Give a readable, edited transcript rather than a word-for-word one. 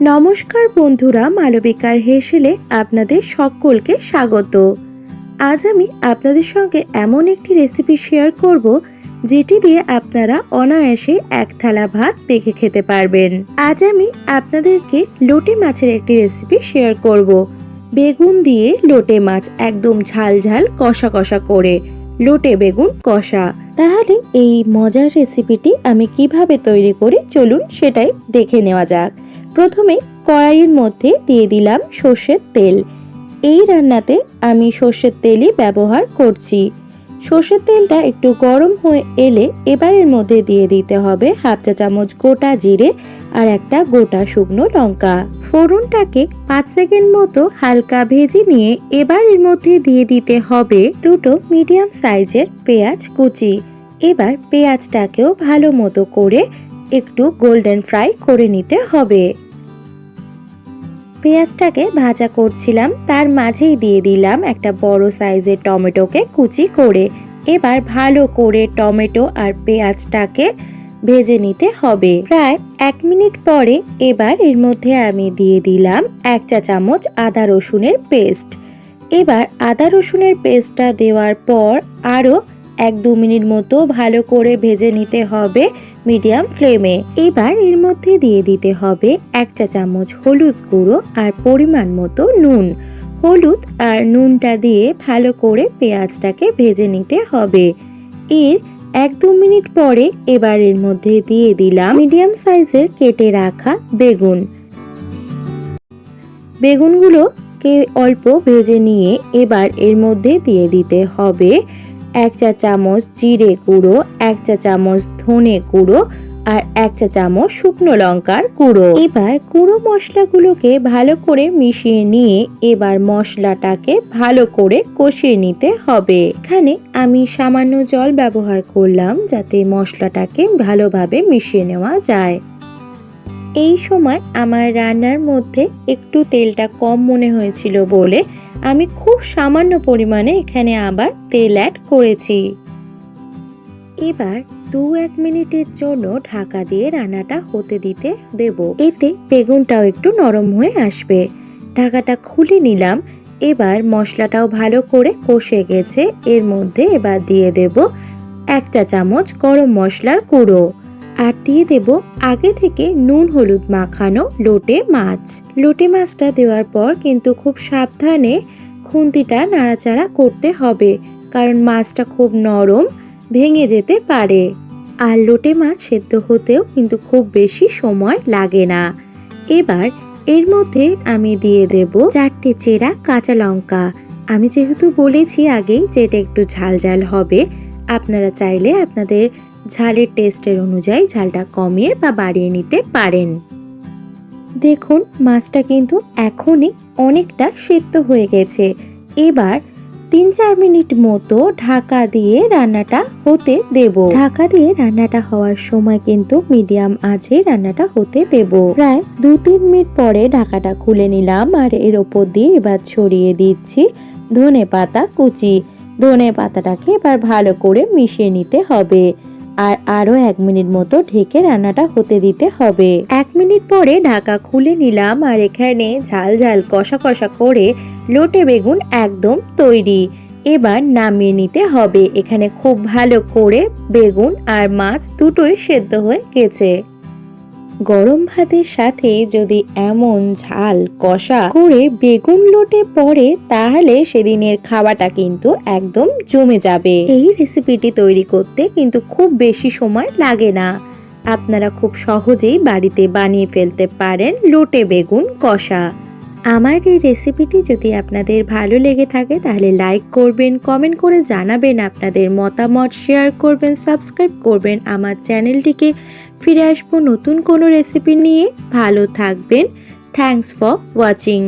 নমস্কার বন্ধুরা, মালবিকার হেসেলে আপনাদের সকলকে স্বাগত। আজ আমি আপনাদের সঙ্গে এমন একটি রেসিপি শেয়ার করব যেটি দিয়ে আপনারা অনায়াসে এক থালা ভাত মেখে খেতে পারবেন। আজ আমি আপনাদেরকে লোটে মাছের একটি রেসিপি শেয়ার করব। বেগুন দিয়ে লোটে মাছ, একদম ঝাল ঝাল কষা কষা করে লোটে বেগুন কষা। তাহলে এই মজার রেসিপিটি আমি কিভাবে তৈরি করি চলুন সেটাই দেখে নেওয়া যাক। প্রথমে কড়াইয়ের মধ্যে দিয়ে দিলাম সর্ষের তেল। এই রান্নাতে আমি সর্ষের তেলই ব্যবহার করছি। সর্ষের তেলটা একটু গরম হয়ে এলে এবার এর মধ্যে দিয়ে দিতে হবে হাফ চা চামচ গোটা জিরে আর একটা গোটা শুকনো লঙ্কা। ফোড়নটাকে 5 সেকেন্ড মতো হালকা ভেজে নিয়ে এবার এর মধ্যে দিয়ে দিতে হবে দুটো মিডিয়াম সাইজের পেঁয়াজ কুচি। এবার পেঁয়াজটাকেও ভালো মতো করে একটু গোল্ডেন ফ্রাই করে নিতে হবে। পেঁয়াজটাকে ভাজা করছিলাম, তার মাঝেই দিয়ে দিলাম একটা বড় সাইজের টমেটোকে কুচি করে। এবার ভালো করে টমেটো আর পেঁয়াজটাকে ভেজে নিতে হবে। প্রায় 1 মিনিট পরে এবার এর মধ্যে আমি দিয়ে দিলাম 1 চা চামচ আদা রসুনের পেস্ট। এবার আদা রসুনের পেস্টটা দেওয়ার পর আরও 1-2 মিনিট মতো ভালো করে ভেজে নিতে হবে মিডিয়াম ফ্লেমে। এবার এর মধ্যে দিয়ে দিতে হবে 1 চা চামচ হলুদ গুঁড়ো আর পরিমাণ মতো নুন। হলুদ আর নুনটা দিয়ে ভালো করে পেঁয়াজটাকে ভেজে নিতে হবে। এর 1-2 মিনিট পরে এবার এর মধ্যে দিয়ে দিলাম মিডিয়াম সাইজের কেটে রাখা বেগুন। বেগুনগুলোকে অল্প ভেজে নিয়ে এবার এর মধ্যে দিয়ে দিতে হবে 1 চা চামচ জিরে গুঁড়ো, 1 চা চামচ ধনে গুঁড়ো আর 1 চা চামচ শুকনো লঙ্কার গুঁড়ো। এবার গুঁড়ো মশলাগুলোকে ভালো করে মিশিয়ে নিয়ে এবার মশলাটাকে ভালো করে কষিয়ে নিতে হবে। এখানে আমি সামান্য জল ব্যবহার করলাম যাতে মশলাটাকে ভালোভাবে মিশিয়ে নেওয়া যায়। এই সময় আমার রান্নার মধ্যে একটু তেলটা কম মনে হয়েছিল বলে আমি খুব সামান্য পরিমাণে এখানে আবার তেল অ্যাড করেছি। এবার 2-1 মিনিটের জন্য ঢাকা দিয়ে রান্নাটা হতে দিতে দেব, এতে বেগুনটাও একটু নরম হয়ে আসবে। ঢাকাটা খুলে নিলাম। এবার মশলাটাও ভালো করে কষে গেছে। এর মধ্যে এবার দিয়ে দেব 1 চা চামচ গরম মশলার গুঁড়ো আর দিয়ে দেব আগে থেকে নুন হলুদ মাখানো লোটে মাছ। লোটে মাছটা দেওয়ার পর কিন্তু খুব সাবধানে খুন্তিটা নাড়াচাড়া করতে হবে, কারণ মাছটা খুব নরম, ভেঙে যেতে পারে। আর লোটে মাছ সেদ্ধ হতেও কিন্তু খুব বেশি সময় লাগে না। এবার এর মধ্যে আমি দিয়ে দেব 4টে চেরা কাঁচা লঙ্কা। আমি যেহেতু বলেছি আগেই যে এটা একটু ঝাল ঝাল হবে, আপনারা চাইলে আপনাদের ঝালের টেস্টের অনুযায়ী ঝালটা কমিয়ে বা বাড়িয়ে নিতে পারেন। দেখুন মাছটা কিন্তু এখনই অনেকটা সেদ্ধ হয়ে গেছে। এবার 3-4 মিনিট মতো ঢাকা দিয়ে রান্নাটা হতে দেব। ঢাকা দিয়ে রান্নাটা হওয়ার সময় কিন্তু মিডিয়াম আঁচে রান্নাটা হতে দেব। প্রায় 2-3 মিনিট পরে ঢাকাটা খুলে নিলাম আর এর ওপর দিয়ে এবার ছড়িয়ে দিচ্ছি ধনে পাতা কুচি। ধনে পাতাটাকে এবার ভালো করে মিশিয়ে নিতে হবে আর আরো 1 মিনিট মতো ঢেকে রান্নাটা হতে দিতে হবে। 1 মিনিট পরে ঢাকা খুলে নিলাম আর এখানে ঝাল ঝাল কষা কষা করে লোটে বেগুন একদম তৈরি। এবার নামিয়ে নিতে হবে। এখানে খুব ভালো করে বেগুন আর মাছ দুটোই সেদ্ধ হয়ে গেছে। গরম ভাতের সাথে যদি এমন ঝাল কষা করে বেগুন লোটে পড়ে তাহলে সেদিনের খাওয়াটা কিন্তু একদম জমে যাবে। এই রেসিপিটি তৈরি করতে কিন্তু খুব বেশি সময় লাগে না। আপনারা খুব সহজেই বাড়িতে বানিয়ে ফেলতে পারেন লোটে বেগুন কষা। আমার এই রেসিপিটি যদি আপনাদের ভালো লেগে থাকে তাহলে লাইক করবেন, কমেন্ট করে জানাবেন আপনাদের মতামত, শেয়ার করবেন, সাবস্ক্রাইব করবেন আমার চ্যানেলটিকে। ফিরে আসবো নতুন কোনো রেসিপি নিয়ে। ভালো থাকবেন। Thanks for watching.